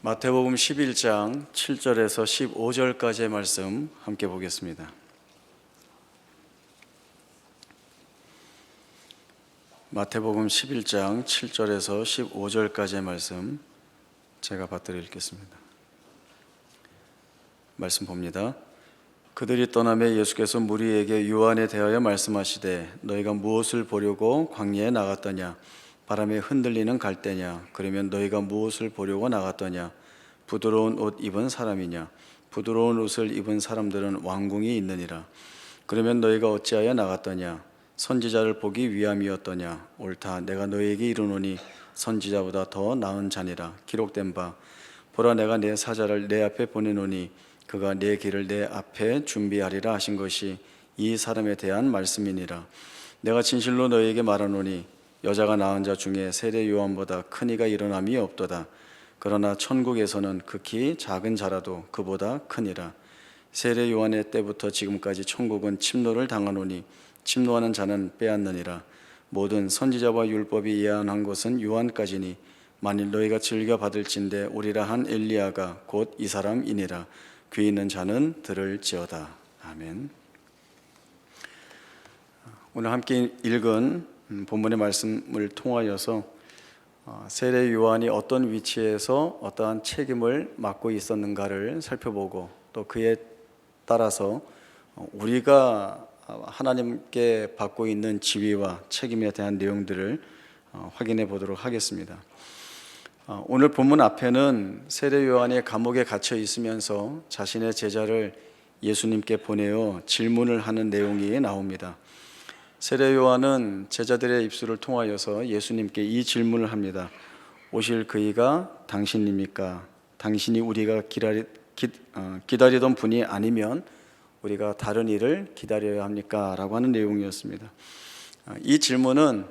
마태복음 11장 7절에서 15절까지의 말씀 함께 보겠습니다. 마태복음 11장 7절에서 15절까지의 말씀 제가 받들어 읽겠습니다. 말씀 봅니다. 그들이 떠나매 예수께서 무리에게 요한에 대하여 말씀하시되 너희가 무엇을 보려고 광야에 나갔더냐? 바람에 흔들리는 갈대냐? 그러면 너희가 무엇을 보려고 나갔더냐? 부드러운 옷 입은 사람이냐? 부드러운 옷을 입은 사람들은 왕궁이 있느니라. 그러면 너희가 어찌하여 나갔더냐? 선지자를 보기 위함이었더냐? 옳다. 내가 너희에게 이르노니 선지자보다 더 나은 자니라. 기록된 바 보라, 내가 내 사자를 내 앞에 보내노니 그가 내 길을 내 앞에 준비하리라 하신 것이 이 사람에 대한 말씀이니라. 내가 진실로 너희에게 말하노니 여자가 낳은 자 중에 세례 요한보다 큰 이가 일어남이 없도다. 그러나 천국에서는 극히 작은 자라도 그보다 크니라. 세례 요한의 때부터 지금까지 천국은 침노를 당하노니 침노하는 자는 빼앗느니라. 모든 선지자와 율법이 예언한 것은 요한까지니 만일 너희가 즐겨 받을진대 오리라 한 엘리야가 곧 이 사람이니라. 귀 있는 자는 들을지어다. 아멘. 오늘 함께 읽은 본문의 말씀을 통하여서 세례 요한이 어떤 위치에서 어떠한 책임을 맡고 있었는가를 살펴보고 또 그에 따라서 우리가 하나님께 받고 있는 지위와 책임에 대한 내용들을 확인해 보도록 하겠습니다. 오늘 본문 앞에는 세례 요한이 감옥에 갇혀 있으면서 자신의 제자를 예수님께 보내어 질문을 하는 내용이 나옵니다. 세례 요한은 제자들의 입술을 통하여서 예수님께 이 질문을 합니다. 오실 그이가 당신입니까? 당신이 우리가 기다리던 분이 아니면 우리가 다른 일을 기다려야 합니까? 라고 하는 내용이었습니다. 이 질문은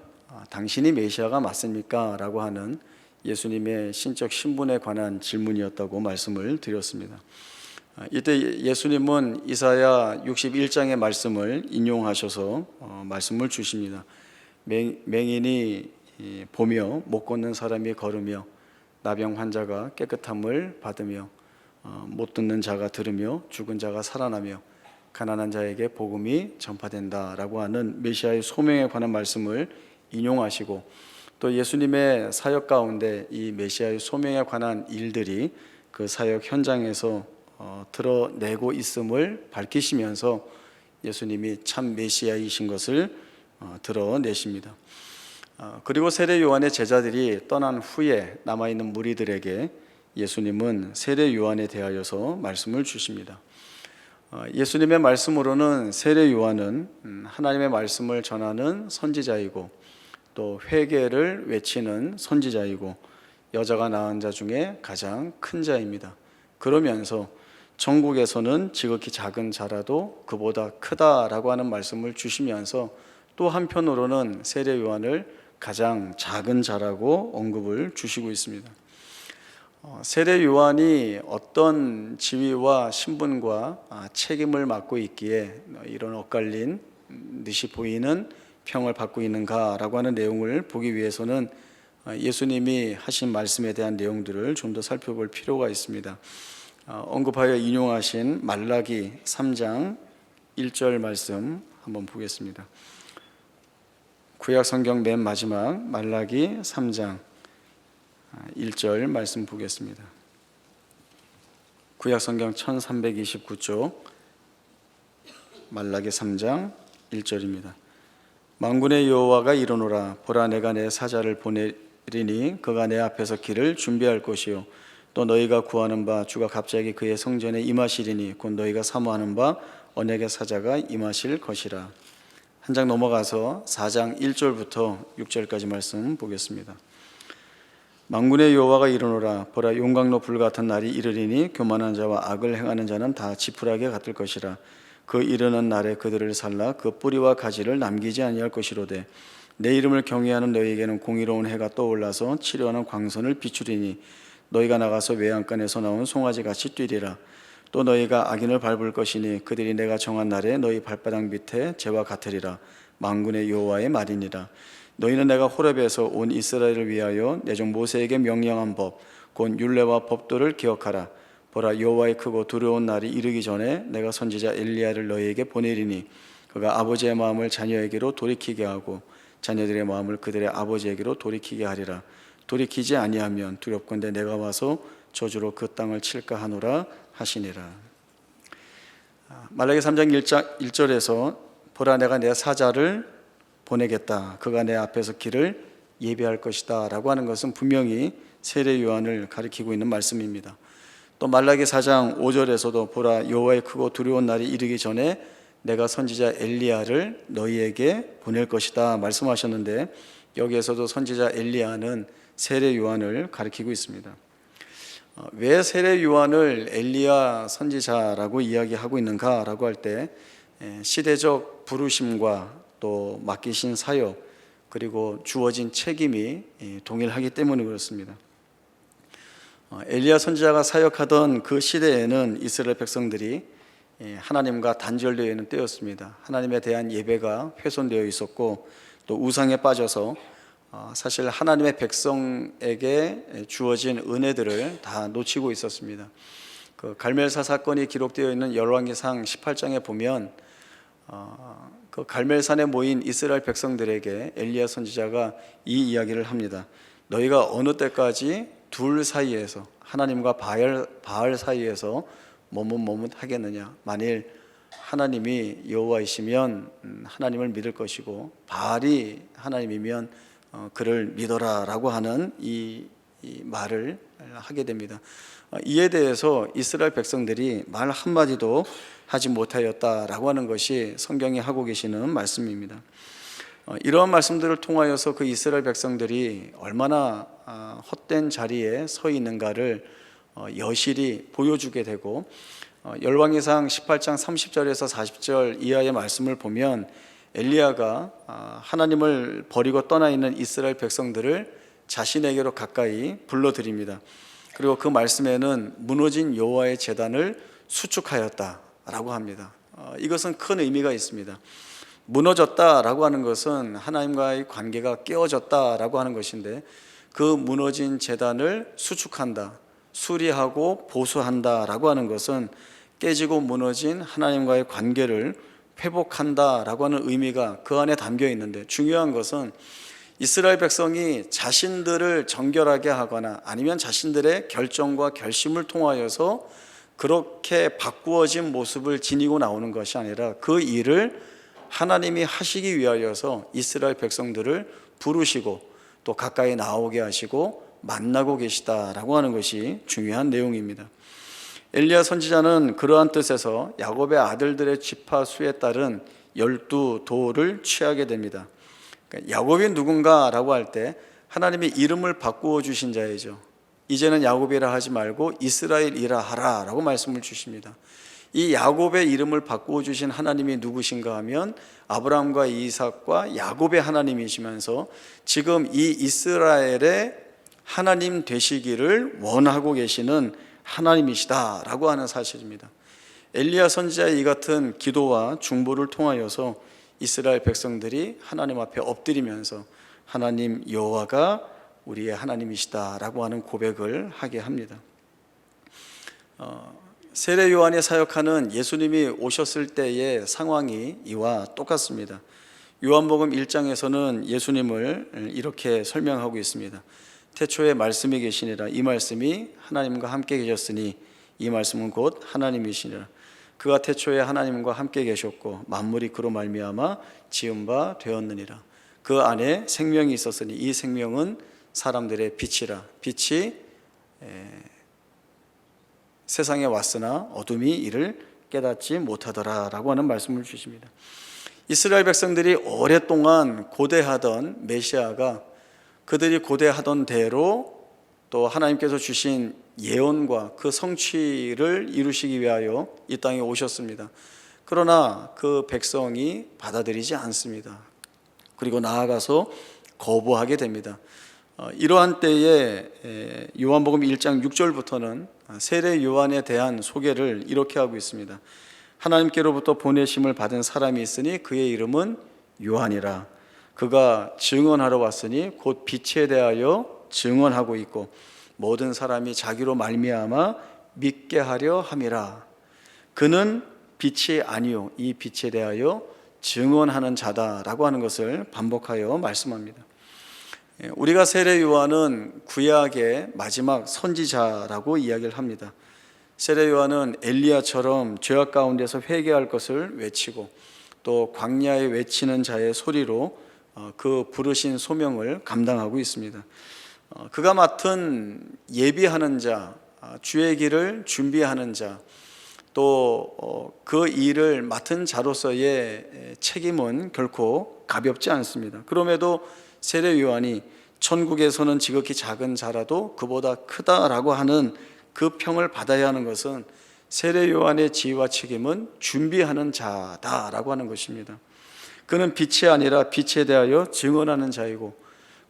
당신이 메시아가 맞습니까? 라고 하는 예수님의 신적 신분에 관한 질문이었다고 말씀을 드렸습니다. 이때 예수님은 이사야 61장의 말씀을 인용하셔서 말씀을 주십니다. 맹인이 보며 못 걷는 사람이 걸으며 나병 환자가 깨끗함을 받으며 못 듣는 자가 들으며 죽은 자가 살아나며 가난한 자에게 복음이 전파된다라고 하는 메시아의 소명에 관한 말씀을 인용하시고 또 예수님의 사역 가운데 이 메시아의 소명에 관한 일들이 그 사역 현장에서 드러내고 있음을 밝히시면서 예수님이 참 메시아이신 것을 드러내십니다. 그리고 세례 요한의 제자들이 떠난 후에 남아있는 무리들에게 예수님은 세례 요한에 대하여서 말씀을 주십니다. 예수님의 말씀으로는 세례 요한은 하나님의 말씀을 전하는 선지자이고 또 회개를 외치는 선지자이고 여자가 낳은 자 중에 가장 큰 자입니다. 그러면서 천국에서는 지극히 작은 자라도 그보다 크다라고 하는 말씀을 주시면서 또 한편으로는 세례 요한을 가장 작은 자라고 언급을 주시고 있습니다. 세례 요한이 어떤 지위와 신분과 책임을 맡고 있기에 이런 엇갈린 듯이 보이는 평을 받고 있는가라고 하는 내용을 보기 위해서는 예수님이 하신 말씀에 대한 내용들을 좀 더 살펴볼 필요가 있습니다. 언급하여 인용하신 말라기 3장 1절 말씀 한번 보겠습니다. 구약 성경 맨 마지막 말라기 3장 1절 말씀 보겠습니다. 구약 성경 1329쪽 말라기 3장 1절입니다. 만군의 여호와가 이르노라. 보라, 내가 내 사자를 보내리니 그가 내 앞에서 길을 준비할 것이요 또 너희가 구하는 바 주가 갑자기 그의 성전에 임하시리니 곧 너희가 사모하는 바 언약의 사자가 임하실 것이라. 한 장 넘어가서 4장 1절부터 6절까지 말씀 보겠습니다. 만군의 여호와가 이르노라. 보라, 용광로 불같은 날이 이르리니 교만한 자와 악을 행하는 자는 다 지푸라기 같을 것이라. 그 이르는 날에 그들을 살라 그 뿌리와 가지를 남기지 아니할 것이로되 내 이름을 경외하는 너희에게는 공의로운 해가 떠올라서 치료하는 광선을 비추리니 너희가 나가서 외양간에서 나온 송아지같이 뛰리라. 또 너희가 악인을 밟을 것이니 그들이 내가 정한 날에 너희 발바닥 밑에 재와 같으리라. 만군의 여호와의 말이니라. 너희는 내가 호렙에서 온 이스라엘을 위하여 내 종 모세에게 명령한 법 곧 율례와 법도를 기억하라. 보라, 여호와의 크고 두려운 날이 이르기 전에 내가 선지자 엘리야를 너희에게 보내리니 그가 아버지의 마음을 자녀에게로 돌이키게 하고 자녀들의 마음을 그들의 아버지에게로 돌이키게 하리라. 돌이키지 아니하면 두렵건대 내가 와서 저주로 그 땅을 칠까 하노라 하시니라. 말라기 3장 1절에서 보라, 내가 내 사자를 보내겠다. 그가 내 앞에서 길을 예비할 것이다 라고 하는 것은 분명히 세례 요한을 가리키고 있는 말씀입니다. 또 말라기 4장 5절에서도 보라, 여호와의 크고 두려운 날이 이르기 전에 내가 선지자 엘리야를 너희에게 보낼 것이다 말씀하셨는데, 여기에서도 선지자 엘리야는 세례 요한을 가리키고 있습니다. 왜 세례 요한을 엘리야 선지자라고 이야기하고 있는가라고 할 때 시대적 부르심과 또 맡기신 사역 그리고 주어진 책임이 동일하기 때문에 그렇습니다. 엘리야 선지자가 사역하던 그 시대에는 이스라엘 백성들이 하나님과 단절되어 있는 때였습니다. 하나님에 대한 예배가 훼손되어 있었고 또 우상에 빠져서 사실 하나님의 백성에게 주어진 은혜들을 다 놓치고 있었습니다. 그 갈멜사 사건이 기록되어 있는 열왕기상 18장에 보면 그 갈멜산에 모인 이스라엘 백성들에게 엘리야 선지자가 이 이야기를 합니다. 너희가 어느 때까지 둘 사이에서 하나님과 바알 사이에서 머뭇머뭇하겠느냐. 만일 하나님이 여호와이시면 하나님을 믿을 것이고 바알이 하나님이면 그를 믿어라 라고 하는 이 말을 하게 됩니다. 이에 대해서 이스라엘 백성들이 말 한마디도 하지 못하였다라고 하는 것이 성경이 하고 계시는 말씀입니다. 이러한 말씀들을 통하여서 그 이스라엘 백성들이 얼마나 헛된 자리에 서 있는가를 여실히 보여주게 되고, 열왕기상 18장 30절에서 40절 이하의 말씀을 보면 엘리야가 하나님을 버리고 떠나 있는 이스라엘 백성들을 자신에게로 가까이 불러들입니다. 그리고 그 말씀에는 무너진 여호와의 제단을 수축하였다라고 합니다. 이것은 큰 의미가 있습니다. 무너졌다라고 하는 것은 하나님과의 관계가 깨어졌다라고 하는 것인데, 그 무너진 제단을 수축한다, 수리하고 보수한다라고 하는 것은 깨지고 무너진 하나님과의 관계를 회복한다라고 하는 의미가 그 안에 담겨 있는데, 중요한 것은 이스라엘 백성이 자신들을 정결하게 하거나 아니면 자신들의 결정과 결심을 통하여서 그렇게 바꾸어진 모습을 지니고 나오는 것이 아니라 그 일을 하나님이 하시기 위하여서 이스라엘 백성들을 부르시고 또 가까이 나오게 하시고 만나고 계시다라고 하는 것이 중요한 내용입니다. 엘리야 선지자는 그러한 뜻에서 야곱의 아들들의 지파수에 따른 12도를 취하게 됩니다. 그러니까 야곱이 누군가라고 할 때 하나님이 이름을 바꾸어 주신 자이죠. 이제는 야곱이라 하지 말고 이스라엘이라 하라 라고 말씀을 주십니다. 이 야곱의 이름을 바꾸어 주신 하나님이 누구신가 하면 아브라함과 이삭과 야곱의 하나님이시면서 지금 이 이스라엘의 하나님 되시기를 원하고 계시는 하나님이시다라고 하는 사실입니다. 엘리야 선지자의 이 같은 기도와 중보를 통하여서 이스라엘 백성들이 하나님 앞에 엎드리면서 하나님 여호와가 우리의 하나님이시다라고 하는 고백을 하게 합니다. 세례 요한이 사역하는 예수님이 오셨을 때의 상황이 이와 똑같습니다. 요한복음 1장에서는 예수님을 이렇게 설명하고 있습니다. 태초에 말씀이 계시니라. 이 말씀이 하나님과 함께 계셨으니 이 말씀은 곧 하나님이시니라. 그가 태초에 하나님과 함께 계셨고 만물이 그로 말미암아 지은 바 되었느니라. 그 안에 생명이 있었으니 이 생명은 사람들의 빛이라. 빛이 세상에 왔으나 어둠이 이를 깨닫지 못하더라 라고 하는 말씀을 주십니다. 이스라엘 백성들이 오랫동안 고대하던 메시아가 그들이 고대하던 대로 또 하나님께서 주신 예언과 그 성취를 이루시기 위하여 이 땅에 오셨습니다. 그러나 그 백성이 받아들이지 않습니다. 그리고 나아가서 거부하게 됩니다. 이러한 때에 요한복음 1장 6절부터는 세례 요한에 대한 소개를 이렇게 하고 있습니다. 하나님께로부터 보내심을 받은 사람이 있으니 그의 이름은 요한이라. 그가 증언하러 왔으니 곧 빛에 대하여 증언하고 있고 모든 사람이 자기로 말미암아 믿게 하려 함이라. 그는 빛이 아니요 이 빛에 대하여 증언하는 자다라고 하는 것을 반복하여 말씀합니다. 우리가 세례 요한은 구약의 마지막 선지자라고 이야기를 합니다. 세례 요한은 엘리야처럼 죄악 가운데서 회개할 것을 외치고 또 광야에 외치는 자의 소리로 그 부르신 소명을 감당하고 있습니다. 그가 맡은 예비하는 자, 주의 길을 준비하는 자, 또 그 일을 맡은 자로서의 책임은 결코 가볍지 않습니다. 그럼에도 세례 요한이 천국에서는 지극히 작은 자라도 그보다 크다라고 하는 그 평을 받아야 하는 것은 세례 요한의 지위와 책임은 준비하는 자다라고 하는 것입니다. 그는 빛이 아니라 빛에 대하여 증언하는 자이고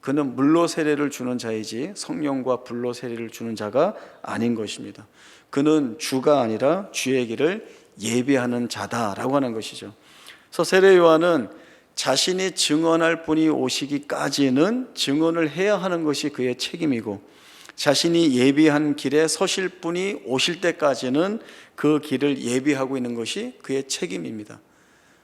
그는 물로 세례를 주는 자이지 성령과 불로 세례를 주는 자가 아닌 것입니다. 그는 주가 아니라 주의 길을 예비하는 자다라고 하는 것이죠. 그래서 세례 요한은 자신이 증언할 분이 오시기까지는 증언을 해야 하는 것이 그의 책임이고 자신이 예비한 길에 서실 분이 오실 때까지는 그 길을 예비하고 있는 것이 그의 책임입니다.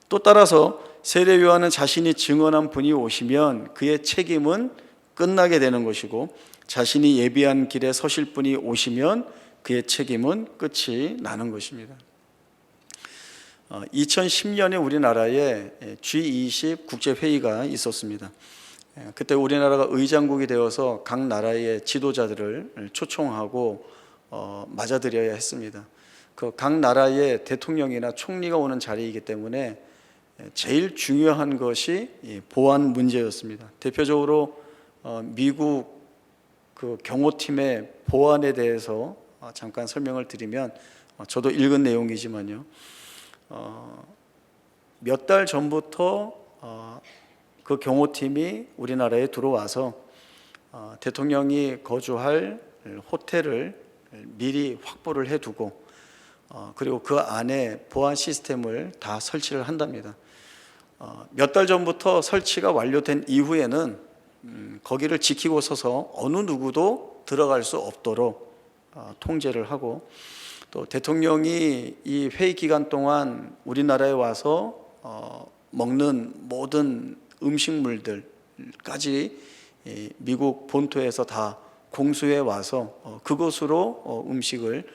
또 따라서 세례 요한은 자신이 증언한 분이 오시면 그의 책임은 끝나게 되는 것이고 자신이 예비한 길에 서실 분이 오시면 그의 책임은 끝이 나는 것입니다. 2010년에 우리나라에 G20 국제회의가 있었습니다. 그때 우리나라가 의장국이 되어서 각 나라의 지도자들을 초청하고 맞아들여야 했습니다. 그 각 나라의 대통령이나 총리가 오는 자리이기 때문에 제일 중요한 것이 보안 문제였습니다. 대표적으로 미국 그 경호팀의 보안에 대해서 잠깐 설명을 드리면 저도 읽은 내용이지만요. 몇 달 전부터 그 경호팀이 우리나라에 들어와서 대통령이 거주할 호텔을 미리 확보를 해두고 그리고 그 안에 보안 시스템을 다 설치를 한답니다. 몇 달 전부터 설치가 완료된 이후에는 거기를 지키고 서서 어느 누구도 들어갈 수 없도록 통제를 하고 또 대통령이 이 회의 기간 동안 우리나라에 와서 먹는 모든 음식물들까지 미국 본토에서 다 공수해 와서 그곳으로 음식을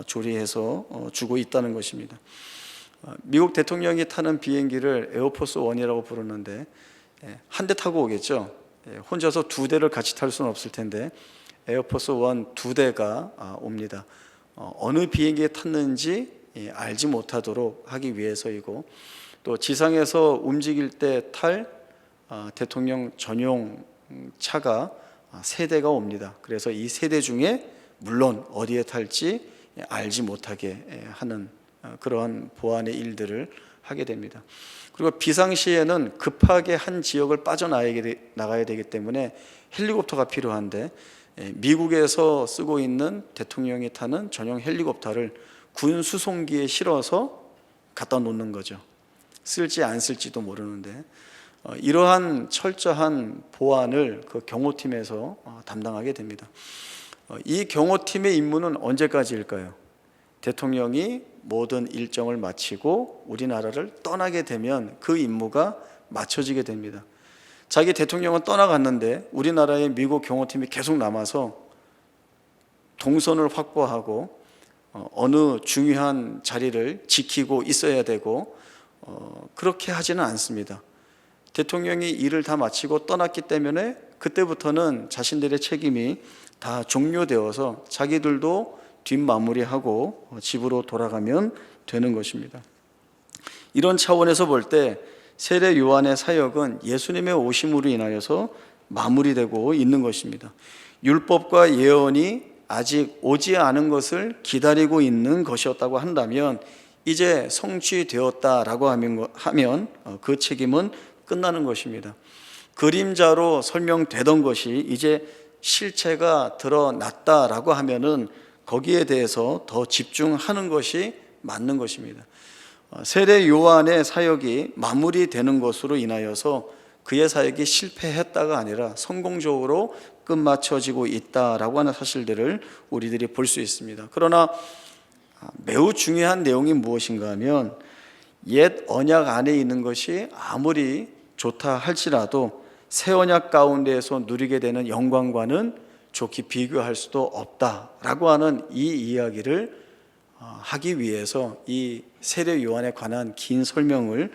조리해서 주고 있다는 것입니다. 미국 대통령이 타는 비행기를 에어포스 1이라고 부르는데 한 대 타고 오겠죠. 혼자서 두 대를 같이 탈 수는 없을 텐데 에어포스 1 두 대가 옵니다. 어느 비행기에 탔는지 알지 못하도록 하기 위해서이고 또 지상에서 움직일 때 탈 대통령 전용 차가 세 대가 옵니다. 그래서 이 세 대 중에 물론 어디에 탈지 알지 못하게 하는 그러한 보안의 일들을 하게 됩니다. 그리고 비상시에는 급하게 한 지역을 빠져나가야 되기 때문에 헬리콥터가 필요한데 미국에서 쓰고 있는 대통령이 타는 전용 헬리콥터를 군 수송기에 실어서 갖다 놓는 거죠. 쓸지 안 쓸지도 모르는데 이러한 철저한 보안을 그 경호팀에서 담당하게 됩니다. 이 경호팀의 임무는 언제까지일까요? 대통령이 모든 일정을 마치고 우리나라를 떠나게 되면 그 임무가 마쳐지게 됩니다. 자기 대통령은 떠나갔는데 우리나라의 미국 경호팀이 계속 남아서 동선을 확보하고 어느 중요한 자리를 지키고 있어야 되고 그렇게 하지는 않습니다. 대통령이 일을 다 마치고 떠났기 때문에 그때부터는 자신들의 책임이 다 종료되어서 자기들도 뒷마무리하고 집으로 돌아가면 되는 것입니다. 이런 차원에서 볼 때 세례 요한의 사역은 예수님의 오심으로 인하여서 마무리되고 있는 것입니다. 율법과 예언이 아직 오지 않은 것을 기다리고 있는 것이었다고 한다면 이제 성취되었다라고 하면 그 책임은 끝나는 것입니다. 그림자로 설명되던 것이 이제 실체가 드러났다라고 하면은 거기에 대해서 더 집중하는 것이 맞는 것입니다. 세례 요한의 사역이 마무리되는 것으로 인하여서 그의 사역이 실패했다가 아니라 성공적으로 끝마쳐지고 있다라고 하는 사실들을 우리들이 볼 수 있습니다. 그러나 매우 중요한 내용이 무엇인가 하면 옛 언약 안에 있는 것이 아무리 좋다 할지라도 새 언약 가운데에서 누리게 되는 영광과는 좋게 비교할 수도 없다라고 하는 이 이야기를 하기 위해서 이 세례 요한에 관한 긴 설명을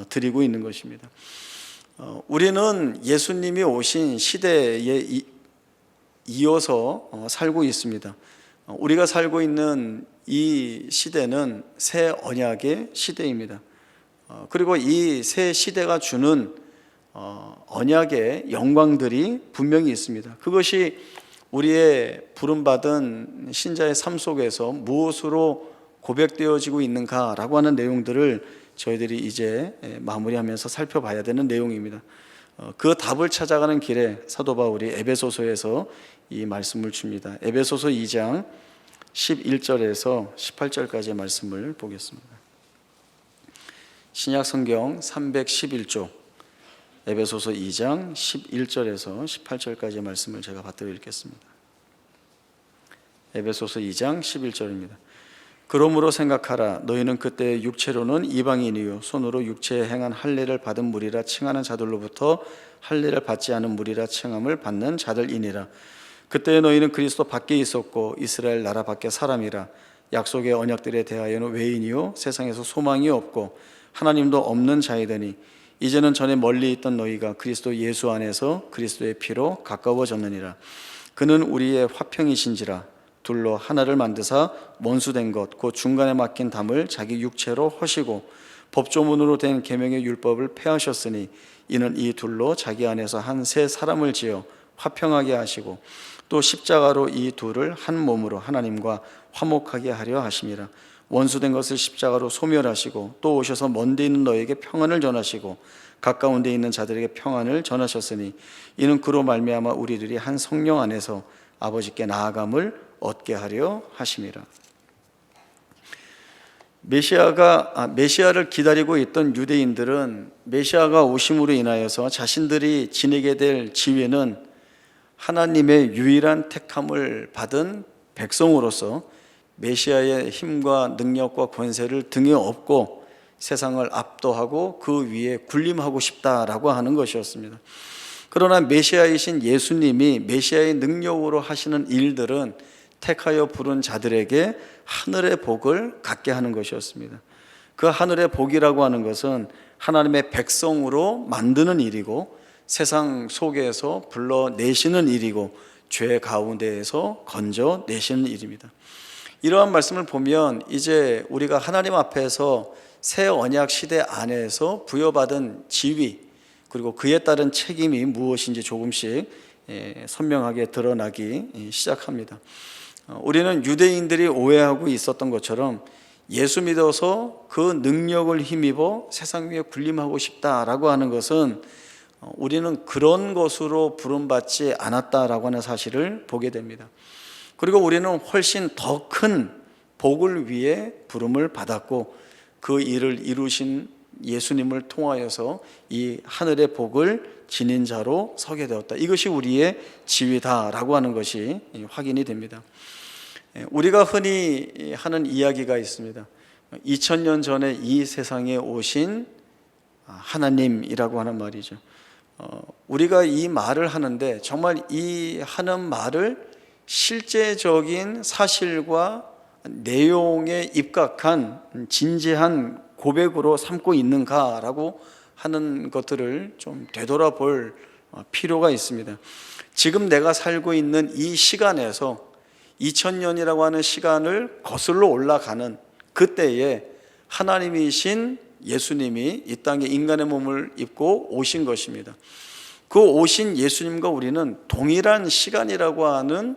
드리고 있는 것입니다. 우리는 예수님이 오신 시대에 이어서 살고 있습니다. 우리가 살고 있는 이 시대는 새 언약의 시대입니다. 그리고 이 새 시대가 주는 언약의 영광들이 분명히 있습니다. 그것이 우리의 부름받은 신자의 삶 속에서 무엇으로 고백되어지고 있는가라고 하는 내용들을 저희들이 이제 마무리하면서 살펴봐야 되는 내용입니다. 그 답을 찾아가는 길에 사도 바울이 에베소서에서 이 말씀을 줍니다. 에베소서 2장 11절에서 18절까지의 말씀을 보겠습니다. 신약 성경 311조 에베소서 2장 11절에서 18절까지의 말씀을 제가 받들어 읽겠습니다. 에베소서 2장 11절입니다. 그러므로 생각하라. 너희는 그때 육체로는 이방인이요 손으로 육체에 행한 할례를 받은 무리라 칭하는 자들로부터 할례를 받지 않은 무리라 칭함을 받는 자들이니라. 그때 너희는 그리스도 밖에 있었고 이스라엘 나라 밖에 사람이라. 약속의 언약들에 대하여는 외인이요 세상에서 소망이 없고 하나님도 없는 자이더니 이제는 전에 멀리 있던 너희가 그리스도 예수 안에서 그리스도의 피로 가까워졌느니라. 그는 우리의 화평이신지라. 둘로 하나를 만드사 원수된 것 곧 중간에 막힌 담을 자기 육체로 허시고 법조문으로 된 계명의 율법을 폐하셨으니 이는 이 둘로 자기 안에서 한 새 사람을 지어 화평하게 하시고 또 십자가로 이 둘을 한 몸으로 하나님과 화목하게 하려 하심이라. 원수된 것을 십자가로 소멸하시고 또 오셔서 먼데 있는 너에게 평안을 전하시고 가까운 데 있는 자들에게 평안을 전하셨으니 이는 그로 말미암아 우리들이 한 성령 안에서 아버지께 나아감을 얻게 하려 하심이라. 메시아를 기다리고 있던 유대인들은 메시아가 오심으로 인하여서 자신들이 지니게 될 지위는 하나님의 유일한 택함을 받은 백성으로서 메시아의 힘과 능력과 권세를 등에 업고 세상을 압도하고 그 위에 군림하고 싶다라고 하는 것이었습니다. 그러나 메시아이신 예수님이 메시아의 능력으로 하시는 일들은 택하여 부른 자들에게 하늘의 복을 갖게 하는 것이었습니다. 그 하늘의 복이라고 하는 것은 하나님의 백성으로 만드는 일이고 세상 속에서 불러내시는 일이고 죄 가운데에서 건져내시는 일입니다. 이러한 말씀을 보면 이제 우리가 하나님 앞에서 새 언약 시대 안에서 부여받은 지위 그리고 그에 따른 책임이 무엇인지 조금씩 선명하게 드러나기 시작합니다. 우리는 유대인들이 오해하고 있었던 것처럼 예수 믿어서 그 능력을 힘입어 세상 위에 군림하고 싶다라고 하는 것은 우리는 그런 것으로 부름받지 않았다라고 하는 사실을 보게 됩니다. 그리고 우리는 훨씬 더 큰 복을 위해 부름을 받았고 그 일을 이루신 예수님을 통하여서 이 하늘의 복을 지닌 자로 서게 되었다. 이것이 우리의 지위다라고 하는 것이 확인이 됩니다. 우리가 흔히 하는 이야기가 있습니다. 2000년 전에 이 세상에 오신 하나님이라고 하는 말이죠. 우리가 이 말을 하는데 정말 이 하는 말을 실제적인 사실과 내용에 입각한 진지한 고백으로 삼고 있는가라고 하는 것들을 좀 되돌아볼 필요가 있습니다. 지금 내가 살고 있는 이 시간에서 2000년이라고 하는 시간을 거슬러 올라가는 그때에 하나님이신 예수님이 이 땅에 인간의 몸을 입고 오신 것입니다. 그 오신 예수님과 우리는 동일한 시간이라고 하는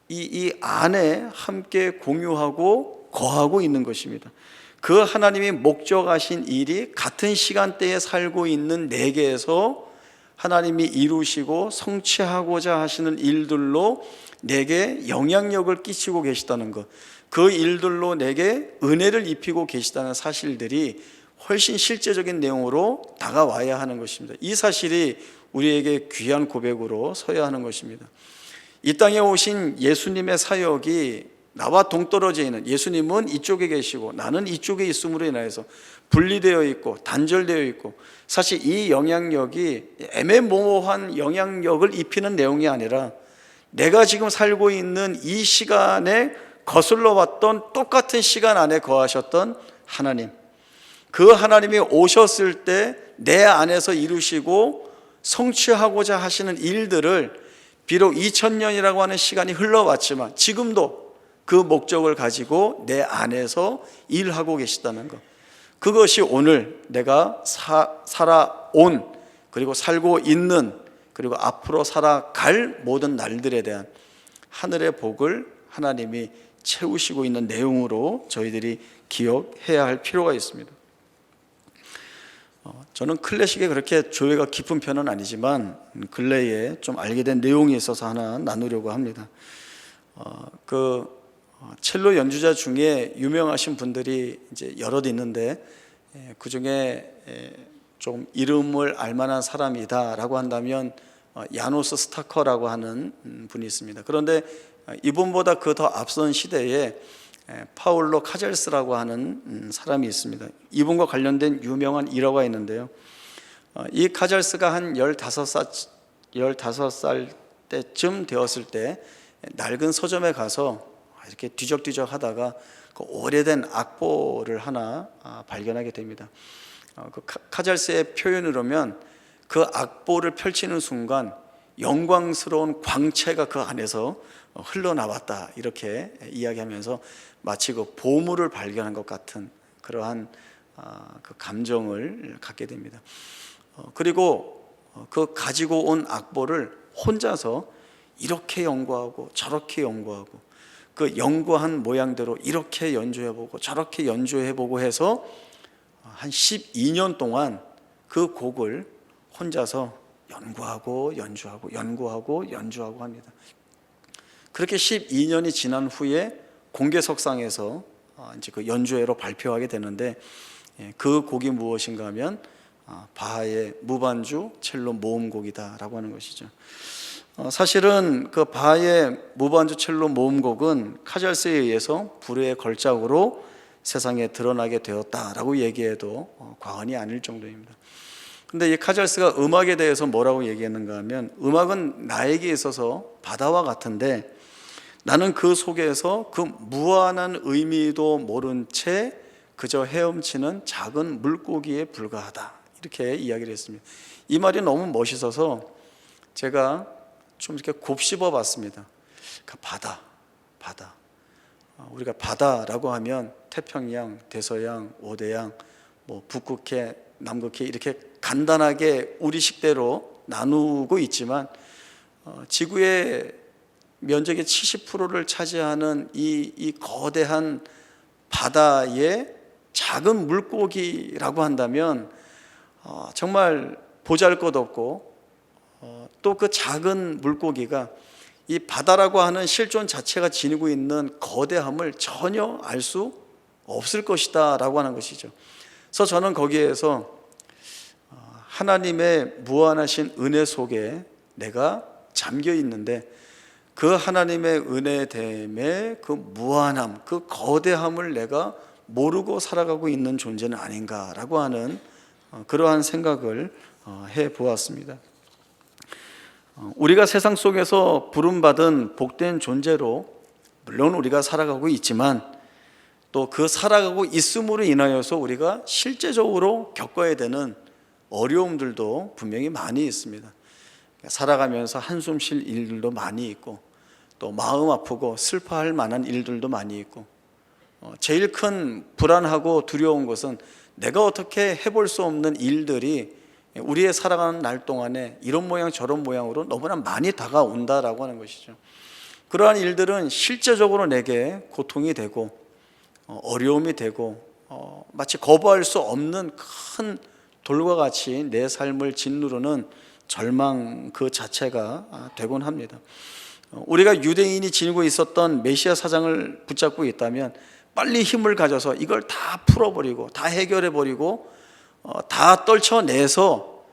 이 안에 함께 공유하고 거하고 있는 것입니다. 그 하나님이 목적하신 일이 같은 시간대에 살고 있는 내게에서 하나님이 이루시고 성취하고자 하시는 일들로 내게 영향력을 끼치고 계시다는 것, 그 일들로 내게 은혜를 입히고 계시다는 사실들이 훨씬 실제적인 내용으로 다가와야 하는 것입니다. 이 사실이 우리에게 귀한 고백으로 서야 하는 것입니다. 이 땅에 오신 예수님의 사역이 나와 동떨어져 있는, 예수님은 이쪽에 계시고 나는 이쪽에 있음으로 인하여서 분리되어 있고 단절되어 있고, 사실 이 영향력이 애매모호한 영향력을 입히는 내용이 아니라 내가 지금 살고 있는 이 시간에 거슬러 왔던 똑같은 시간 안에 거하셨던 하나님, 그 하나님이 오셨을 때 내 안에서 이루시고 성취하고자 하시는 일들을 비록 2000년이라고 하는 시간이 흘러왔지만 지금도 그 목적을 가지고 내 안에서 일하고 계시다는 것, 그것이 오늘 내가 살아온, 그리고 살고 있는, 그리고 앞으로 살아갈 모든 날들에 대한 하늘의 복을 하나님이 채우시고 있는 내용으로 저희들이 기억해야 할 필요가 있습니다. 저는 클래식에 그렇게 조예가 깊은 편은 아니지만 근래에 좀 알게 된 내용이 있어서 하나 나누려고 합니다. 첼로 연주자 중에 유명하신 분들이 이제 여럿 있는데, 그 중에 좀 이름을 알만한 사람이다라고 한다면 야노스 스타커라고 하는 분이 있습니다. 그런데 이분보다 그 더 앞선 시대에 파울로 카젤스라고 하는 사람이 있습니다. 이분과 관련된 유명한 일화가 있는데요, 이 카젤스가 한 15살 때쯤 되었을 때 낡은 서점에 가서 이렇게 뒤적뒤적 하다가 그 오래된 악보를 하나 발견하게 됩니다. 그 카젤스의 표현으로면 그 악보를 펼치는 순간 영광스러운 광채가 그 안에서 흘러나왔다, 이렇게 이야기하면서 마치 그 보물을 발견한 것 같은 그러한 그 감정을 갖게 됩니다. 그리고 그 가지고 온 악보를 혼자서 이렇게 연구하고 저렇게 연구하고, 그 연구한 모양대로 이렇게 연주해보고 저렇게 연주해보고 해서 한 12년 동안 그 곡을 혼자서 연구하고 연주하고 합니다. 그렇게 12년이 지난 후에 공개석상에서 이제 그 연주회로 발표하게 되는데, 그 곡이 무엇인가 하면 바하의 무반주 첼로 모음곡이다라고 하는 것이죠. 사실은 그 바하의 무반주 첼로 모음곡은 카젤스에 의해서 불후의 걸작으로 세상에 드러나게 되었다라고 얘기해도 과언이 아닐 정도입니다. 근데 이 카젤스가 음악에 대해서 뭐라고 얘기했는가 하면, 음악은 나에게 있어서 바다와 같은데 나는 그 속에서 그 무한한 의미도 모른 채 그저 헤엄치는 작은 물고기에 불과하다, 이렇게 이야기를 했습니다. 이 말이 너무 멋있어서 제가 좀 이렇게 곱씹어 봤습니다. 바다. 우리가 바다라고 하면 태평양, 대서양, 오대양, 북극해, 남극해, 이렇게 간단하게 우리식대로 나누고 있지만 지구의 면적의 70%를 차지하는 이 거대한 바다의 작은 물고기라고 한다면 정말 보잘것없고, 또 그 작은 물고기가 이 바다라고 하는 실존 자체가 지니고 있는 거대함을 전혀 알 수 없을 것이다 라고 하는 것이죠. 그래서 저는 거기에서 하나님의 무한하신 은혜 속에 내가 잠겨 있는데, 그 하나님의 은혜됨의 그 무한함, 그 거대함을 내가 모르고 살아가고 있는 존재는 아닌가라고 하는 그러한 생각을 해 보았습니다. 우리가 세상 속에서 부름받은 복된 존재로 물론 우리가 살아가고 있지만, 또 그 살아가고 있음으로 인하여서 우리가 실제적으로 겪어야 되는 어려움들도 분명히 많이 있습니다. 살아가면서 한숨 쉴 일들도 많이 있고, 또 마음 아프고 슬퍼할 만한 일들도 많이 있고, 제일 큰 불안하고 두려운 것은 내가 어떻게 해볼 수 없는 일들이 우리의 살아가는 날 동안에 이런 모양 저런 모양으로 너무나 많이 다가온다라고 하는 것이죠. 그러한 일들은 실제적으로 내게 고통이 되고 어려움이 되고 마치 거부할 수 없는 큰 돌과 같이 내 삶을 짓누르는 절망 그 자체가 되곤 합니다. 우리가 유대인이 지니고 있었던 메시아 사상을 붙잡고 있다면 빨리 힘을 가져서 이걸 다 풀어버리고 다 해결해버리고 다 떨쳐내서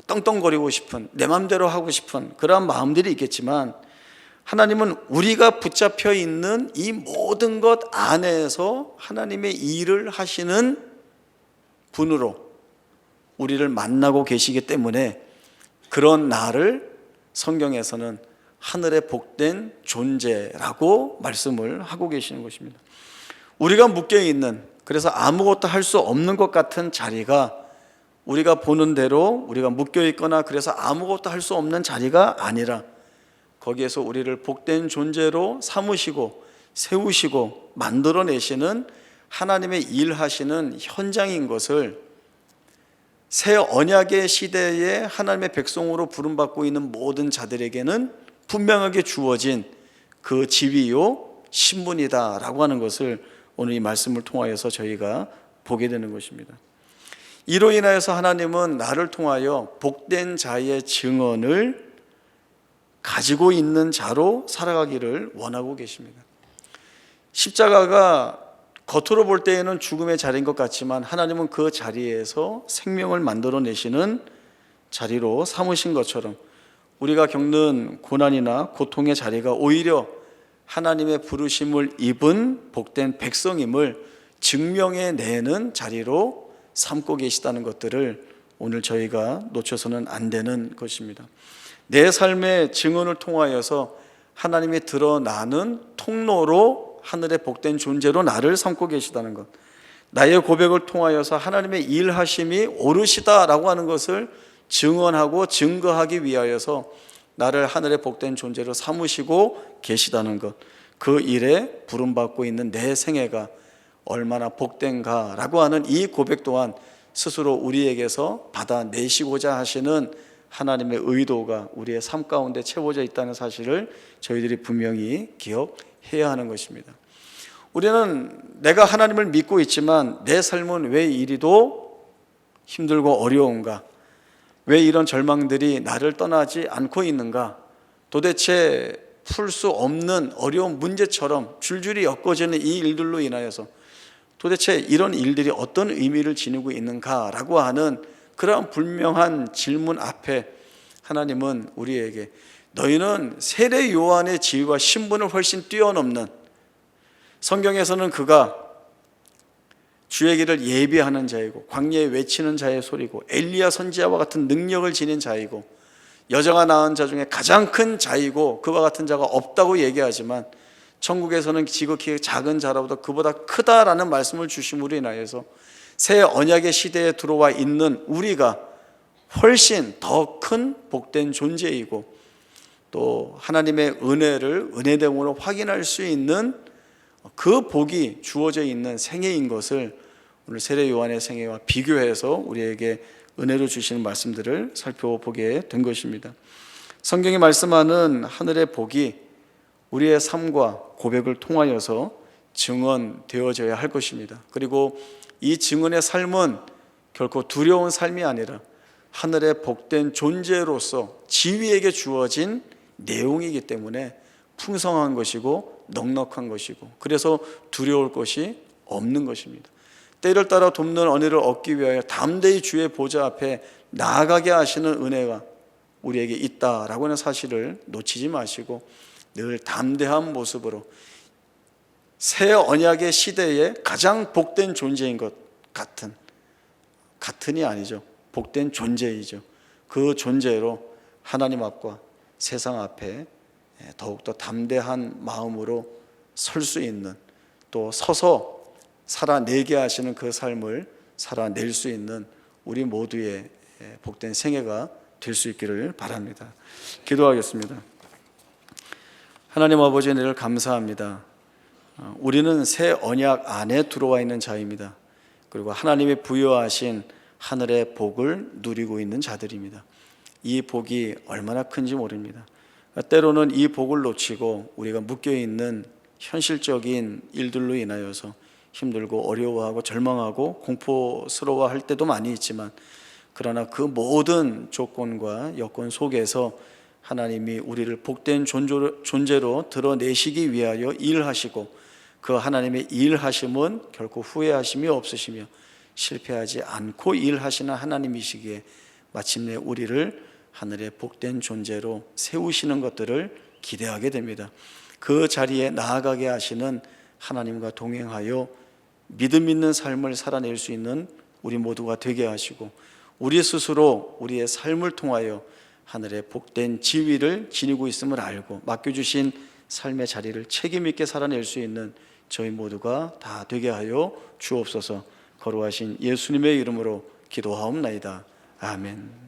떵떵거리고 싶은, 내 맘대로 하고 싶은 그러한 마음들이 있겠지만, 하나님은 우리가 붙잡혀 있는 이 모든 것 안에서 하나님의 일을 하시는 분으로 우리를 만나고 계시기 때문에 그런 나를 성경에서는 하늘의 복된 존재라고 말씀을 하고 계시는 것입니다. 우리가 묶여있는, 그래서 아무것도 할 수 없는 것 같은 자리가, 우리가 보는 대로 우리가 묶여있거나 그래서 아무것도 할 수 없는 자리가 아니라 거기에서 우리를 복된 존재로 삼으시고 세우시고 만들어내시는 하나님의 일하시는 현장인 것을 새 언약의 시대에 하나님의 백성으로 부름받고 있는 모든 자들에게는 분명하게 주어진 그 지위요 신분이다라고 하는 것을 오늘 이 말씀을 통하여서 저희가 보게 되는 것입니다. 이로 인하여서 하나님은 나를 통하여 복된 자의 증언을 가지고 있는 자로 살아가기를 원하고 계십니다. 십자가가 겉으로 볼 때에는 죽음의 자리인 것 같지만 하나님은 그 자리에서 생명을 만들어내시는 자리로 삼으신 것처럼 우리가 겪는 고난이나 고통의 자리가 오히려 하나님의 부르심을 입은 복된 백성임을 증명해내는 자리로 삼고 계시다는 것들을 오늘 저희가 놓쳐서는 안 되는 것입니다. 내 삶의 증언을 통하여서 하나님이 드러나는 통로로 하늘의 복된 존재로 나를 삼고 계시다는 것, 나의 고백을 통하여서 하나님의 일하심이 오르시다라고 하는 것을 증언하고 증거하기 위하여서 나를 하늘의 복된 존재로 삼으시고 계시다는 것, 그 일에 부름받고 있는 내 생애가 얼마나 복된가라고 하는 이 고백 또한 스스로 우리에게서 받아내시고자 하시는 하나님의 의도가 우리의 삶 가운데 채워져 있다는 사실을 저희들이 분명히 기억해야 하는 것입니다. 우리는 내가 하나님을 믿고 있지만 내 삶은 왜 이리도 힘들고 어려운가? 왜 이런 절망들이 나를 떠나지 않고 있는가? 도대체 풀 수 없는 어려운 문제처럼 줄줄이 엮어지는 이 일들로 인하여서 도대체 이런 일들이 어떤 의미를 지니고 있는가라고 하는 그러한 불명한 질문 앞에 하나님은 우리에게 너희는 세례 요한의 지위와 신분을 훨씬 뛰어넘는, 성경에서는 그가 주의 길을 예비하는 자이고 광야에 외치는 자의 소리고 엘리야 선지자와 같은 능력을 지닌 자이고 여자가 낳은 자 중에 가장 큰 자이고 그와 같은 자가 없다고 얘기하지만 천국에서는 지극히 작은 자라보다 그보다 크다라는 말씀을 주심으로 인하여서 새 언약의 시대에 들어와 있는 우리가 훨씬 더 큰 복된 존재이고 또 하나님의 은혜를 은혜됨으로 확인할 수 있는 그 복이 주어져 있는 생애인 것을 오늘 세례 요한의 생애와 비교해서 우리에게 은혜로 주시는 말씀들을 살펴보게 된 것입니다. 성경이 말씀하는 하늘의 복이 우리의 삶과 고백을 통하여서 증언되어져야 할 것입니다. 그리고 이 증언의 삶은 결코 두려운 삶이 아니라 하늘의 복된 존재로서 지위에게 주어진 내용이기 때문에 풍성한 것이고 넉넉한 것이고 그래서 두려울 것이 없는 것입니다. 때를 따라 돕는 은혜를 얻기 위하여 담대히 주의 보좌 앞에 나아가게 하시는 은혜가 우리에게 있다라고 하는 사실을 놓치지 마시고 늘 담대한 모습으로 새 언약의 시대에 가장 복된 존재인 것 같은이 아니죠. 복된 존재이죠. 그 존재로 하나님 앞과 세상 앞에 더욱더 담대한 마음으로 설 수 있는, 또 서서 살아내게 하시는 그 삶을 살아낼 수 있는 우리 모두의 복된 생애가 될 수 있기를 바랍니다. 기도하겠습니다. 하나님 아버지 은혜를 감사합니다. 우리는 새 언약 안에 들어와 있는 자입니다. 그리고 하나님이 부여하신 하늘의 복을 누리고 있는 자들입니다. 이 복이 얼마나 큰지 모릅니다. 때로는 이 복을 놓치고 우리가 묶여있는 현실적인 일들로 인하여서 힘들고 어려워하고 절망하고 공포스러워할 때도 많이 있지만 그러나 그 모든 조건과 여건 속에서 하나님이 우리를 복된 존재로 드러내시기 위하여 일하시고 그 하나님의 일하심은 결코 후회하심이 없으시며 실패하지 않고 일하시는 하나님이시기에 마침내 우리를 하늘의 복된 존재로 세우시는 것들을 기대하게 됩니다. 그 자리에 나아가게 하시는 하나님과 동행하여 믿음 있는 삶을 살아낼 수 있는 우리 모두가 되게 하시고, 우리 스스로 우리의 삶을 통하여 하늘의 복된 지위를 지니고 있음을 알고 맡겨주신 삶의 자리를 책임 있게 살아낼 수 있는 저희 모두가 다 되게 하여 주옵소서. 거룩하신 예수님의 이름으로 기도하옵나이다. 아멘.